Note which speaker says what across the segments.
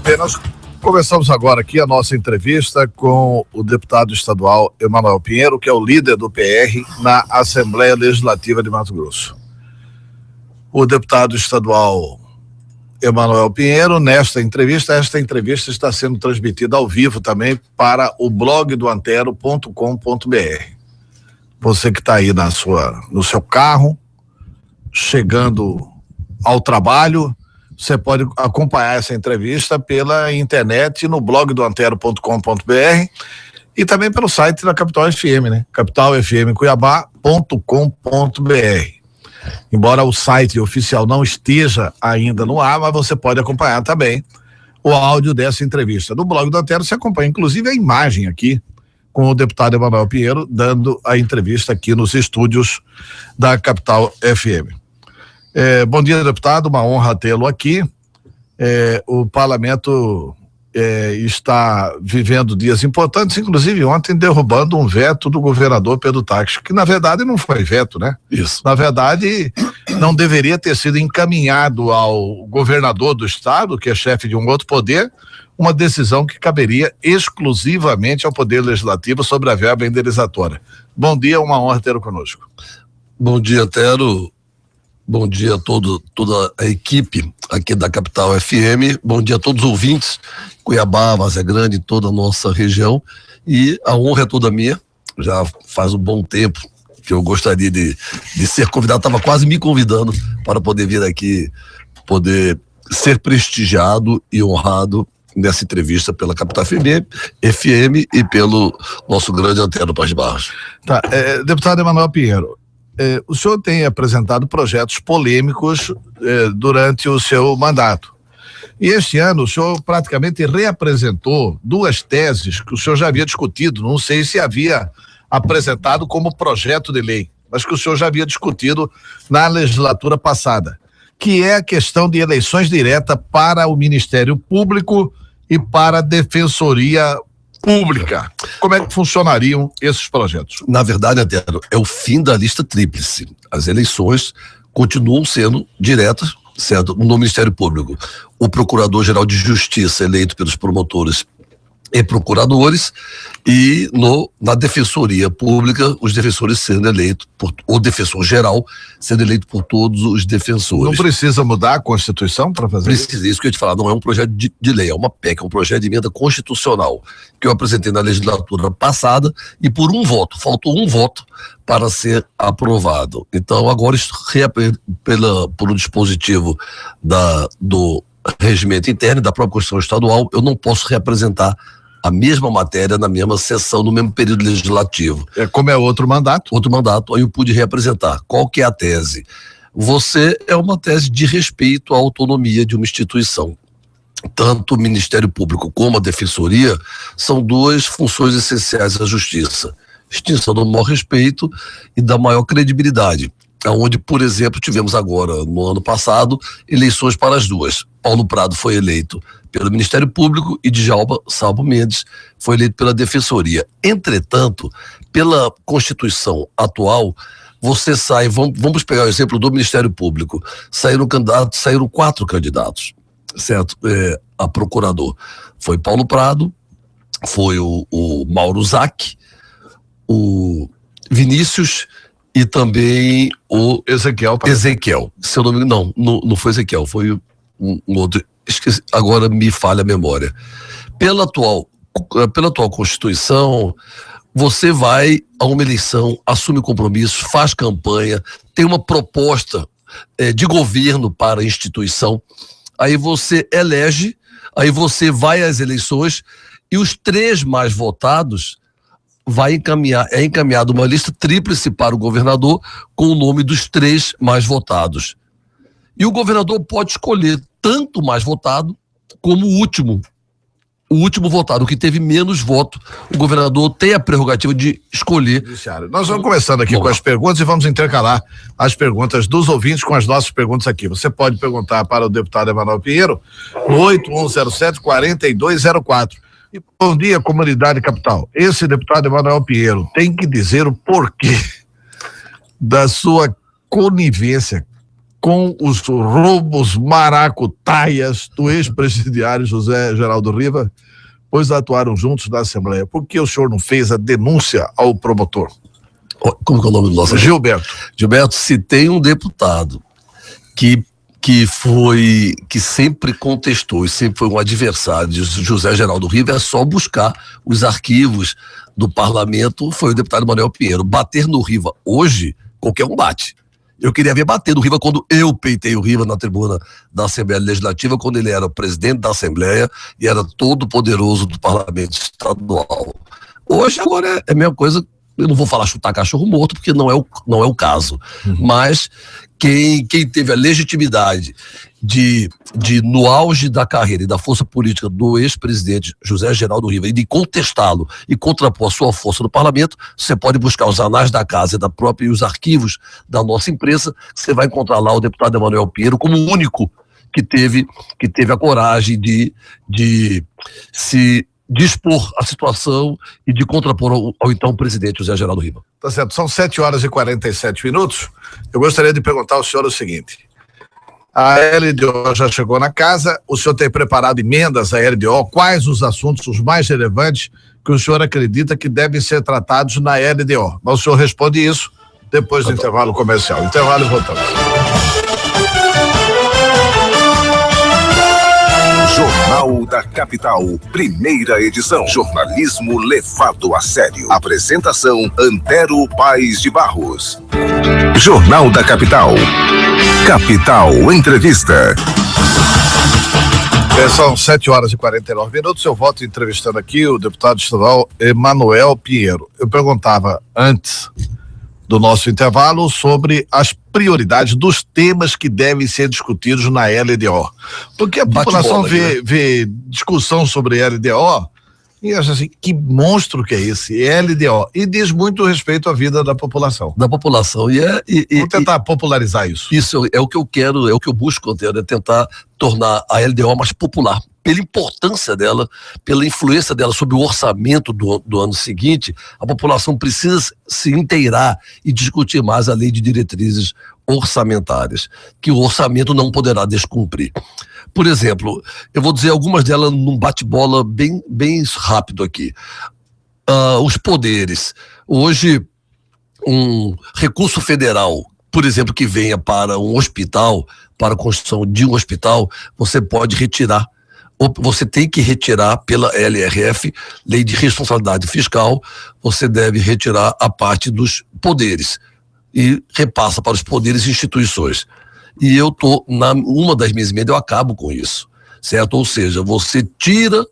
Speaker 1: Bem, nós começamos agora aqui a nossa entrevista com o deputado estadual Emanuel Pinheiro, que é o líder do PR na Assembleia Legislativa de Mato Grosso. O deputado estadual Emanuel Pinheiro, esta entrevista está sendo transmitida ao vivo também para o blog do antero.com.br. Você que está aí no seu carro, chegando ao trabalho, você pode acompanhar essa entrevista pela internet no blog do antero.com.br e também pelo site da Capital FM, né? capitalfmcuiabá.com.br. Embora o site oficial não esteja ainda no ar, mas você pode acompanhar também o áudio dessa entrevista. No blog do Antero você acompanha inclusive a imagem aqui com o deputado Emanuel Pinheiro dando a entrevista aqui nos estúdios da Capital FM. Bom dia, deputado, uma honra tê-lo aqui. O parlamento está vivendo dias importantes, inclusive ontem derrubando um veto do governador Pedro Táxi, que na verdade não foi veto, né? Isso. Na verdade, não deveria ter sido encaminhado ao governador do estado, que é chefe de um outro poder, uma decisão que caberia exclusivamente ao Poder Legislativo sobre a verba indenizatória. Bom dia, uma honra tê-lo conosco.
Speaker 2: Bom dia, Tero. Bom dia a toda a equipe aqui da Capital FM, bom dia a todos os ouvintes, Cuiabá, Várzea Grande, toda a nossa região, e a honra é toda minha. Já faz um bom tempo que eu gostaria de ser convidado, estava quase me convidando para poder vir aqui, poder ser prestigiado e honrado nessa entrevista pela Capital FM e pelo nosso grande Antero Paz Barros.
Speaker 1: Tá, deputado Emanuel Pinheiro, o senhor tem apresentado projetos polêmicos durante o seu mandato. E este ano o senhor praticamente reapresentou duas teses que o senhor já havia discutido, não sei se havia apresentado como projeto de lei, mas que o senhor já havia discutido na legislatura passada, que é a questão de eleições diretas para o Ministério Público e para a Defensoria Pública. Como é que funcionariam esses projetos?
Speaker 2: Na verdade, Antero, é o fim da lista tríplice. As eleições continuam sendo diretas, certo? No Ministério Público. O Procurador-Geral de Justiça eleito pelos promotores e procuradores, e na Defensoria Pública, os defensores sendo eleitos, o defensor geral sendo eleito por todos os defensores.
Speaker 1: Não precisa mudar a Constituição para fazer isso?
Speaker 2: Precisa, isso que eu ia te falar, não é um projeto de lei, é uma PEC, é um projeto de emenda constitucional, que eu apresentei na legislatura passada, e por um voto, faltou um voto para ser aprovado. Então, agora, por um dispositivo do regimento interno da própria Constituição Estadual, eu não posso reapresentar a mesma matéria na mesma sessão, no mesmo período legislativo.
Speaker 1: Como é outro mandato?
Speaker 2: Outro mandato, aí eu pude reapresentar. Qual que é a tese? Você é uma tese de respeito à autonomia de uma instituição. Tanto o Ministério Público como a Defensoria são duas funções essenciais da Justiça. Extinção do maior respeito e da maior credibilidade. Onde, por exemplo, tivemos agora, no ano passado, eleições para as duas. Paulo Prado foi eleito pelo Ministério Público e Djalma Salvo Mendes foi eleito pela Defensoria. Entretanto, pela Constituição atual, você sai, vamos pegar o exemplo do Ministério Público, saíram 4 candidatos, certo? A procurador foi Paulo Prado, foi o Mauro Zac, o Vinícius e também o Ezequiel. Se eu não foi Ezequiel, foi um outro, esqueci, agora me falha a memória. Pela atual Constituição, você vai a uma eleição, assume compromissos, faz campanha, tem uma proposta de governo para a instituição, aí você elege, aí você vai às eleições e os 3 mais votados é encaminhado uma lista tríplice para o governador com o nome dos 3 mais votados. E o governador pode escolher tanto o mais votado como o último votado, o que teve menos voto. O governador tem a prerrogativa de escolher.
Speaker 1: Nós vamos começando aqui com as perguntas e vamos intercalar as perguntas dos ouvintes com as nossas perguntas aqui. Você pode perguntar para o deputado Emanuel Pinheiro no 8107-4204. E bom dia, comunidade capital. Esse deputado Emanuel Pinheiro tem que dizer o porquê da sua conivência com os roubos maracutaias do ex-presidiário José Geraldo Riva, pois atuaram juntos na Assembleia. Por que o senhor não fez a denúncia ao promotor?
Speaker 2: Como que é o nome do nosso?
Speaker 1: Gilberto.
Speaker 2: Gilberto, se tem um deputado que sempre contestou e sempre foi um adversário de José Geraldo Riva, é só buscar os arquivos do parlamento, foi o deputado Manuel Pinheiro. Bater no Riva hoje, qualquer um bate. Eu queria ver bater no Riva quando eu peitei o Riva na tribuna da Assembleia Legislativa, quando ele era o presidente da Assembleia e era todo poderoso do parlamento estadual. Hoje, agora, é a mesma coisa. Eu não vou falar chutar cachorro morto, porque não é o caso. Mas quem teve a legitimidade de, no auge da carreira e da força política do ex-presidente José Geraldo Riva, e de contestá-lo e contrapor a sua força no parlamento, você pode buscar os anais da casa e os arquivos da nossa imprensa, você vai encontrar lá o deputado Emanuel Pinheiro como o único que teve a coragem de se dispor a situação e de contrapor ao então presidente José Geraldo Riva.
Speaker 1: Tá certo, são 7h47. Eu gostaria de perguntar ao senhor o seguinte: a LDO já chegou na casa, o senhor tem preparado emendas à LDO, quais os assuntos os mais relevantes que o senhor acredita que devem ser tratados na LDO? Mas o senhor responde isso depois do intervalo comercial. Intervalo e voltamos.
Speaker 3: Jornal da Capital, primeira edição. Jornalismo levado a sério. Apresentação: Antero Paes de Barros. Jornal da Capital. Capital Entrevista.
Speaker 1: São 7h49. Eu volto entrevistando aqui o deputado estadual Emanuel Pinheiro. Eu perguntava antes do nosso intervalo sobre as prioridades dos temas que devem ser discutidos na LDO. Porque a população vê discussão sobre LDO e acha assim, que monstro que é esse, LDO, e diz muito respeito à vida da população. Vamos tentar popularizar isso.
Speaker 2: Isso é o que eu quero, é o que eu busco, Antero, é tentar tornar a LDO mais popular, pela importância dela, pela influência dela sobre o orçamento do ano seguinte. A população precisa se inteirar e discutir mais a lei de diretrizes orçamentárias, que o orçamento não poderá descumprir. Por exemplo, eu vou dizer algumas delas num bate-bola bem rápido aqui. Os poderes. Hoje, um recurso federal, por exemplo, que venha para um hospital, para a construção de um hospital, você pode retirar. Você tem que retirar pela LRF, Lei de Responsabilidade Fiscal, você deve retirar a parte dos poderes e repassa para os poderes e instituições. E eu uma das minhas emendas, eu acabo com isso, certo? Ou seja, você tira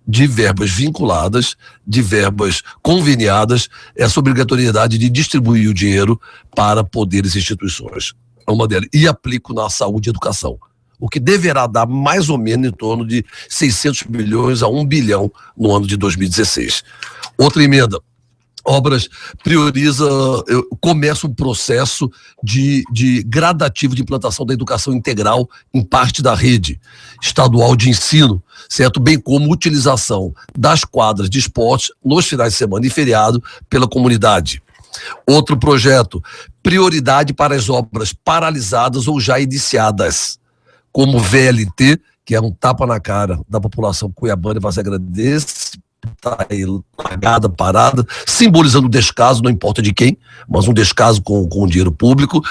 Speaker 2: de verbas vinculadas, de verbas conveniadas, essa obrigatoriedade de distribuir o dinheiro para poderes e instituições. É uma delas. E aplico na saúde e educação, o que deverá dar mais ou menos em torno de 600 milhões a 1 bilhão no ano de 2016. Outra emenda, obras começa um processo de gradativo de implantação da educação integral em parte da rede estadual de ensino, certo? Bem como utilização das quadras de esporte nos finais de semana e feriado pela comunidade. Outro projeto, prioridade para as obras paralisadas ou já iniciadas, como VLT, que é um tapa na cara da população cuiabana e vassagrandense, está aí largada, parada, simbolizando o descaso, não importa de quem, mas um descaso com o dinheiro público,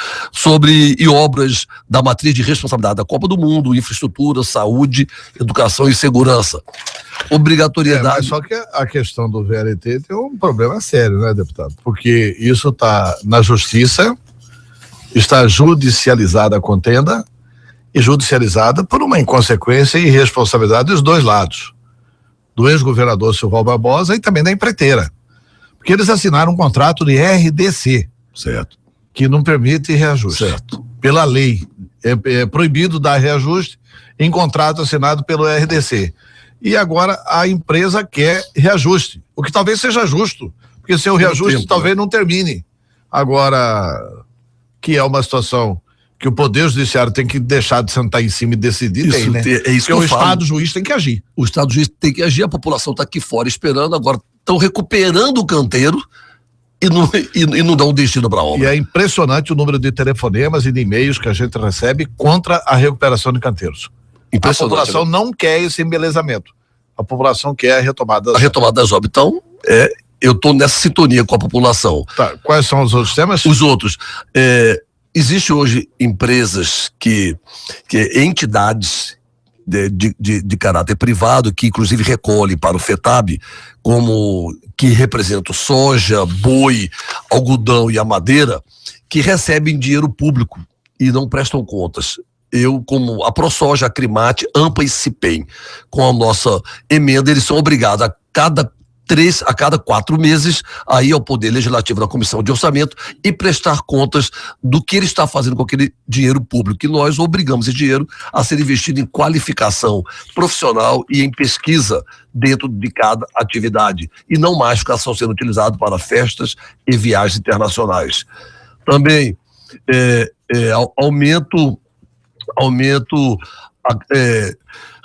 Speaker 2: e obras da matriz de responsabilidade da Copa do Mundo, infraestrutura, saúde, educação e segurança. Obrigatoriedade.
Speaker 1: Mas só que a questão do VLT tem um problema sério, né, deputado? Porque isso está na justiça, está judicializada a contenda, e judicializada por uma inconsequência e irresponsabilidade dos dois lados, do ex-governador Silval Barbosa e também da empreiteira, porque eles assinaram um contrato de RDC,
Speaker 2: certo,
Speaker 1: que não permite reajuste,
Speaker 2: certo,
Speaker 1: pela lei, é proibido dar reajuste em contrato assinado pelo RDC, e agora a empresa quer reajuste, o que talvez seja justo, porque seu reajuste talvez não termine, agora que é uma situação que o Poder Judiciário tem que deixar de sentar em cima e decidir,
Speaker 2: isso,
Speaker 1: tem, né?
Speaker 2: É isso que
Speaker 1: o Estado juiz tem que agir.
Speaker 2: O Estado juiz tem que agir, a população está aqui fora esperando, agora estão recuperando o canteiro, e não dá um destino para a obra.
Speaker 1: E é impressionante o número de telefonemas e de e-mails que a gente recebe contra a recuperação de canteiros. A população não quer esse embelezamento. A população quer a retomada
Speaker 2: das obras. Então, eu estou nessa sintonia com a população.
Speaker 1: Tá, quais são os outros temas?
Speaker 2: Os outros. Existe hoje empresas entidades de caráter privado, que inclusive recolhem para o FETAB, que representam soja, boi, algodão e a madeira, que recebem dinheiro público e não prestam contas. Eu, como a ProSoja, a Crimate, AMPA e CIPEM, com a nossa emenda, eles são obrigados a cada 4 meses a ir ao Poder Legislativo na Comissão de Orçamento e prestar contas do que ele está fazendo com aquele dinheiro público, que nós obrigamos esse dinheiro a ser investido em qualificação profissional e em pesquisa dentro de cada atividade, e não mais ficar só sendo utilizado para festas e viagens internacionais. Também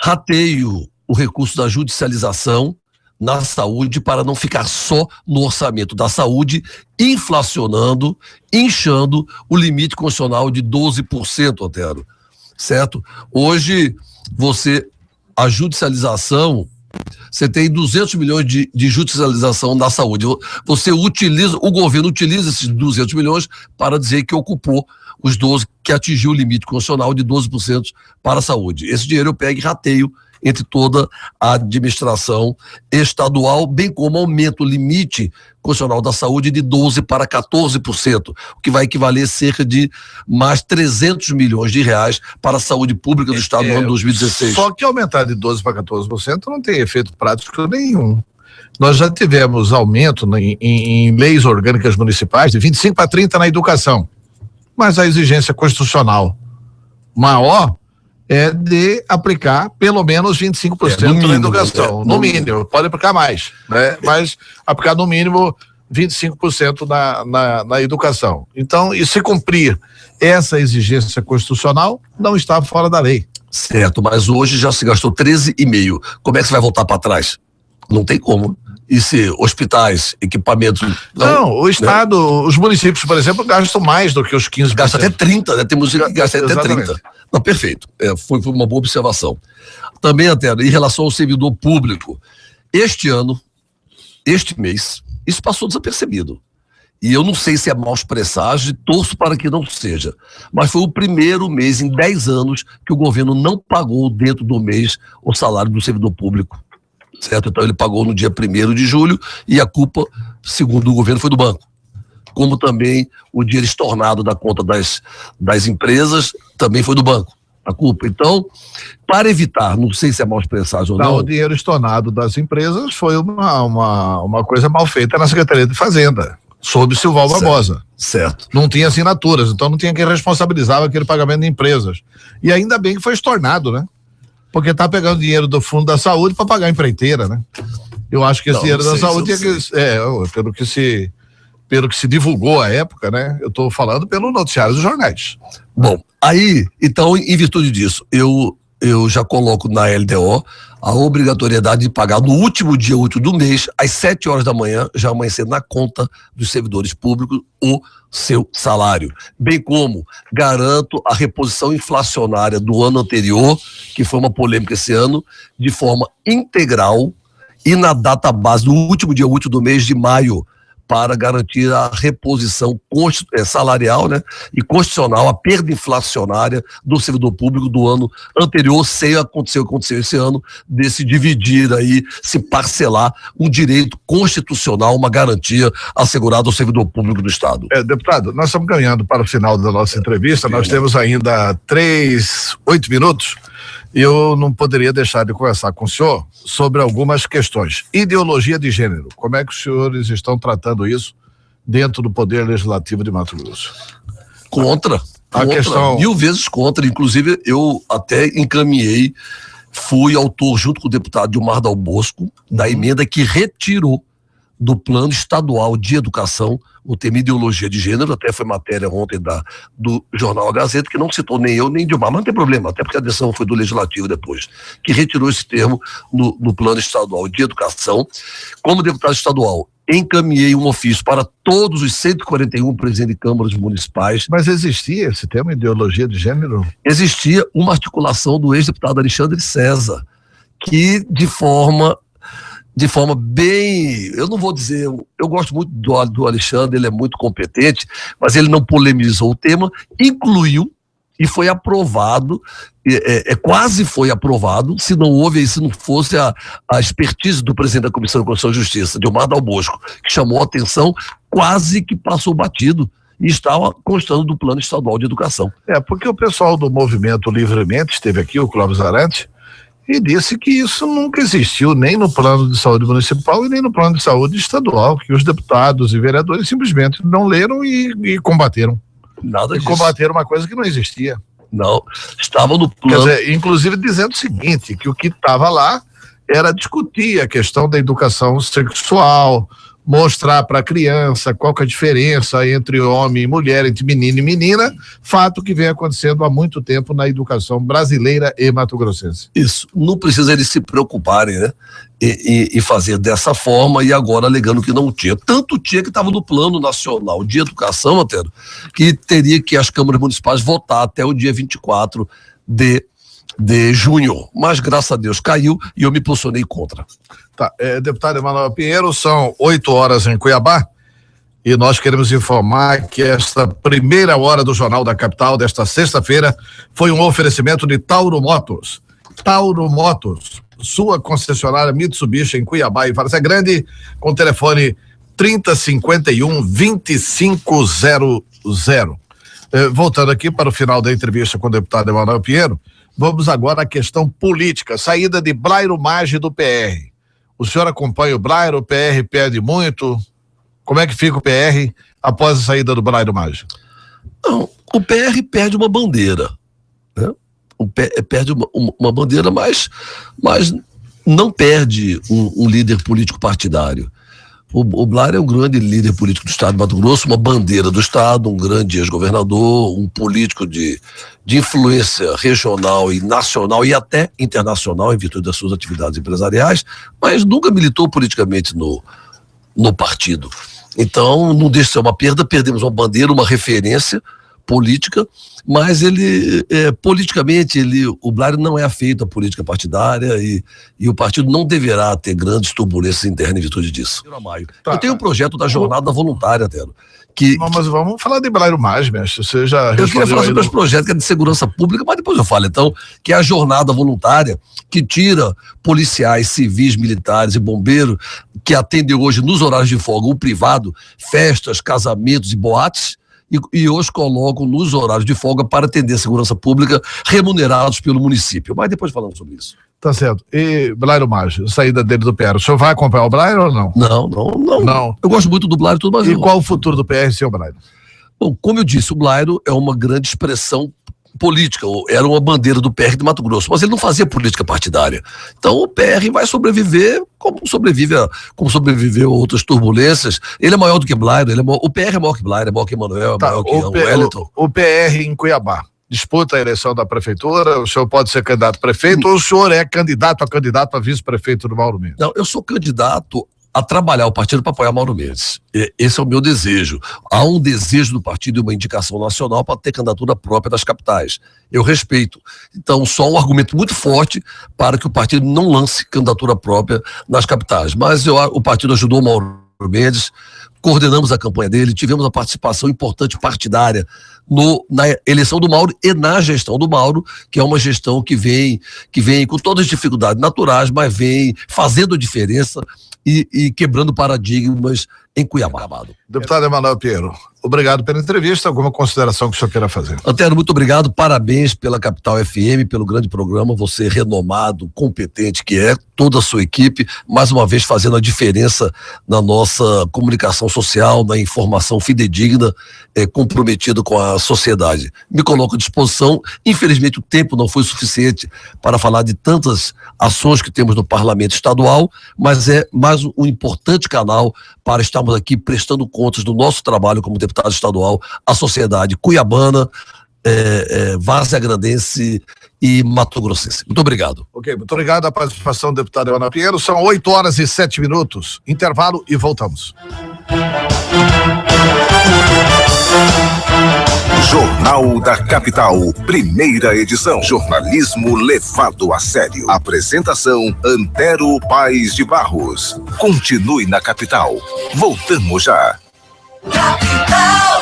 Speaker 2: rateio o recurso da judicialização na saúde, para não ficar só no orçamento da saúde, inflacionando, inchando o limite constitucional de 12%, Antero, certo? Hoje, a judicialização, você tem 200 milhões de judicialização na saúde. O governo utiliza esses 200 milhões para dizer que ocupou os 12, que atingiu o limite constitucional de 12% para a saúde. Esse dinheiro eu pego e rateio entre toda a administração estadual, bem como aumento o limite constitucional da saúde de 12% para 14%, o que vai equivaler a cerca de mais 300 milhões de reais para a saúde pública do Estado no ano 2016.
Speaker 1: Só que aumentar de 12% para 14% não tem efeito prático nenhum. Nós já tivemos aumento em leis orgânicas municipais de 25% para 30% na educação, mas a exigência constitucional maior é de aplicar pelo menos 25% na educação, no mínimo, pode aplicar mais, né? Mas aplicar no mínimo 25% na educação. Então, e se cumprir essa exigência constitucional, não está fora da lei.
Speaker 2: Certo, mas hoje já se gastou 13,5. Como é que você vai voltar para trás? Não tem como. E se hospitais, equipamentos...
Speaker 1: Não, o Estado, né? Os municípios, por exemplo, gastam mais do que os 15%.
Speaker 2: Gasta até 30%, né? Tem município que gasta até 30%. Não, perfeito. Foi uma boa observação. Também, até, em relação ao servidor público, este mês, isso passou desapercebido. E eu não sei se é maus presságios e torço para que não seja. Mas foi o primeiro mês em 10 anos que o governo não pagou dentro do mês o salário do servidor público. Certo? Então ele pagou no dia 1º de julho e a culpa, segundo o governo, foi do banco. Como também o dinheiro estornado da conta das empresas também foi do banco, a culpa. Então, para evitar, não sei se é maus presságios ou não...
Speaker 1: O dinheiro estornado das empresas foi uma coisa mal feita na Secretaria de Fazenda, sob Silval Barbosa.
Speaker 2: Certo.
Speaker 1: Não tinha assinaturas, então não tinha quem responsabilizava aquele pagamento de empresas. E ainda bem que foi estornado, né? Porque tá pegando dinheiro do Fundo da Saúde para pagar a empreiteira, né? Eu acho que esse dinheiro da saúde pelo que se divulgou à época, né? Eu estou falando pelo noticiário dos jornais.
Speaker 2: Bom, aí, então, em virtude disso, eu já coloco na LDO a obrigatoriedade de pagar no último dia útil do mês, às 7 horas da manhã, já amanhecer na conta dos servidores públicos o seu salário. Bem como garanto a reposição inflacionária do ano anterior, que foi uma polêmica esse ano, de forma integral e na data base do último dia útil do mês de maio, para garantir a reposição salarial, né, e constitucional, a perda inflacionária do servidor público do ano anterior, sem aconteceu esse ano, de se dividir aí, se parcelar um direito constitucional, uma garantia assegurada ao servidor público do Estado.
Speaker 1: Deputado, nós estamos caminhando para o final da nossa entrevista, nós temos ainda 8 minutos, e eu não poderia deixar de conversar com o senhor sobre algumas questões. Ideologia de gênero, como é que os senhores estão tratando isso dentro do Poder Legislativo de Mato Grosso?
Speaker 2: Contra,
Speaker 1: questão...
Speaker 2: 1000 vezes contra. Inclusive, eu até encaminhei, fui autor, junto com o deputado Dilmar Dal Bosco, da emenda que retirou do Plano Estadual de Educação o tema ideologia de gênero. Até foi matéria ontem do jornal A Gazeta, que não citou nem eu nem Dilmar, mas não tem problema, até porque a decisão foi do Legislativo depois, que retirou esse termo no Plano Estadual de Educação. Como deputado estadual, encaminhei um ofício para todos os 141 presidentes de câmaras municipais.
Speaker 1: Mas existia esse tema, ideologia de gênero?
Speaker 2: Existia uma articulação do ex-deputado Alexandre César, que de forma bem, eu não vou dizer, eu gosto muito do Alexandre, ele é muito competente, mas ele não polemizou o tema, incluiu e foi aprovado, quase foi aprovado, se não fosse a expertise do presidente da Comissão de Constituição e Justiça, Dilmar Dal Bosco, que chamou a atenção, quase que passou batido e estava constando do Plano Estadual de Educação.
Speaker 1: Porque o pessoal do Movimento Livremente esteve aqui, o Clóvis Arantes, e disse que isso nunca existiu, nem no Plano de Saúde Municipal e nem no Plano de Saúde Estadual, que os deputados e vereadores simplesmente não leram e combateram.
Speaker 2: Nada disso.
Speaker 1: Combateram uma coisa que não existia.
Speaker 2: Não, estava no plano.
Speaker 1: Quer dizer, inclusive dizendo o seguinte, que o que estava lá era discutir a questão da educação sexual, mostrar para a criança qual que é a diferença entre homem e mulher, entre menino e menina, fato que vem acontecendo há muito tempo na educação brasileira e mato-grossense.
Speaker 2: Isso, não precisa eles se preocuparem, né? E fazer dessa forma, e agora alegando que não tinha. Tanto tinha que estava no Plano Nacional de Educação, Antero, que teria que as câmaras municipais votar até o dia 24 de junho. Mas, graças a Deus, caiu e eu me posicionei contra.
Speaker 1: Tá, deputado Emanuel Pinheiro, são 8h em Cuiabá e nós queremos informar que esta primeira hora do Jornal da Capital desta sexta-feira foi um oferecimento de Tauro Motors. Tauro Motors, sua concessionária Mitsubishi em Cuiabá e Várzea Grande, com telefone 3051-2500. Voltando aqui para o final da entrevista com o deputado Emanuel Pinheiro, vamos agora à questão política, saída de Blairo Maggi do PR. O senhor acompanha o Blairo, o PR perde muito? Como é que fica o PR após a saída do Blairo Maggi?
Speaker 2: Não, o PR perde uma bandeira, né? O PR perde uma bandeira, mas não perde um líder político partidário. O Blairo é um grande líder político do estado de Mato Grosso, uma bandeira do estado, um grande ex-governador, um político de influência regional e nacional e até internacional em virtude das suas atividades empresariais, mas nunca militou politicamente no partido. Então, não deixa de ser uma perda, perdemos uma bandeira, uma referência política, mas politicamente, o Blairo não é afeito à política partidária e o partido não deverá ter grandes turbulências internas em virtude disso. Tá. Eu tenho um projeto da jornada voluntária, Tero.
Speaker 1: Mas vamos falar de Blairo Maggi, mestre. Você já
Speaker 2: eu queria falar sobre os projetos que é de segurança pública, mas depois eu falo, então, que é a jornada voluntária que tira policiais, civis, militares e bombeiros que atendem hoje nos horários de folga o privado, festas, casamentos e boates, e hoje colocam nos horários de folga para atender a segurança pública remunerados pelo município. Mas depois falamos sobre isso.
Speaker 1: Tá certo. E Blairo Maggi, saída dele do PR, o senhor vai acompanhar o Blairo ou não?
Speaker 2: Não. Eu gosto muito do Blairo, tudo mais.
Speaker 1: E qual o futuro do PR, seu Blairo?
Speaker 2: Bom, como eu disse, o Blairo é uma grande expressão política, era uma bandeira do PR de Mato Grosso, mas ele não fazia política partidária. Então o PR vai sobreviver como sobreviveu outras turbulências. Ele é maior do que Blairo, o PR é maior que Blairo, é maior que Emanuel, é maior que o Wellington.
Speaker 1: O PR em Cuiabá disputa a eleição da prefeitura, o senhor pode ser candidato a prefeito ou o senhor é candidato a vice-prefeito do Mauro Mendes?
Speaker 2: Não, eu sou candidato a trabalhar o partido para apoiar Mauro Mendes. Esse é o meu desejo. Há um desejo do partido e uma indicação nacional para ter candidatura própria das capitais. Eu respeito. Então, só um argumento muito forte para que o partido não lance candidatura própria nas capitais. Mas o partido ajudou o Mauro Mendes, coordenamos a campanha dele, tivemos a participação importante partidária na eleição do Mauro e na gestão do Mauro, que é uma gestão que vem com todas as dificuldades naturais, mas vem fazendo diferença e quebrando paradigmas em Cuiabá.
Speaker 1: Deputado Emanuel Pinheiro, obrigado pela entrevista. Alguma consideração que o senhor queira fazer?
Speaker 2: Antero, muito obrigado, parabéns pela Capital FM, pelo grande programa, você renomado, competente que é, toda a sua equipe, mais uma vez fazendo a diferença na nossa comunicação social, na informação fidedigna, comprometido com a sociedade. Me coloco à disposição, infelizmente o tempo não foi suficiente para falar de tantas ações que temos no Parlamento Estadual, mas é mais um importante canal para estarmos aqui prestando contas do nosso trabalho como deputado estadual à sociedade cuiabana, várzea grandense e mato-grossense. Muito obrigado.
Speaker 1: Ok, muito obrigado a participação do deputado Evandro Pinheiro. São 8h07. Intervalo e voltamos.
Speaker 3: Jornal da Capital, primeira edição. Jornalismo levado a sério. Apresentação, Antero Paes de Barros. Continue na capital. Voltamos já.
Speaker 4: Capital.